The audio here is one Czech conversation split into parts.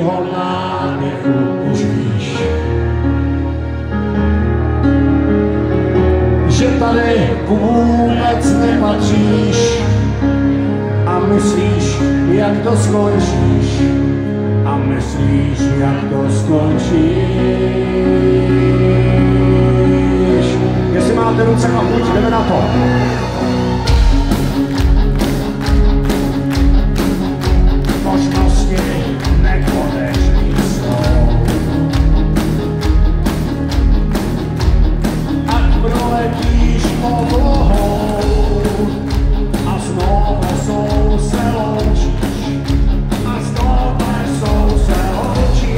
svýho nádechu už víš, že tady vůbec nepatříš a myslíš, jak to skončíš, a myslíš, jak to skončíš. Jestli máte ruce a chuť, jdeme na to. Možnosti nekonečný jsou. Ať proletíš oblohou a znovu se loučíš. A znovu se loučíš.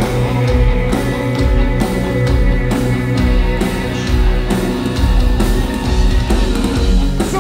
Co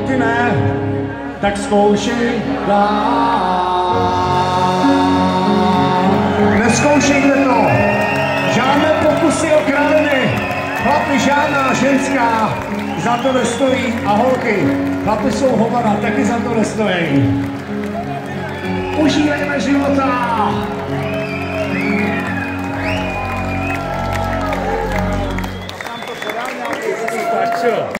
ty ne, tak zkoušej dál. Neskoušejte to. Žádné pokusy o kraviny. Chlapi, žádná ženská za to nestojí. A holky, chlapi jsou hovada, taky za to nestojí. Užívejme života.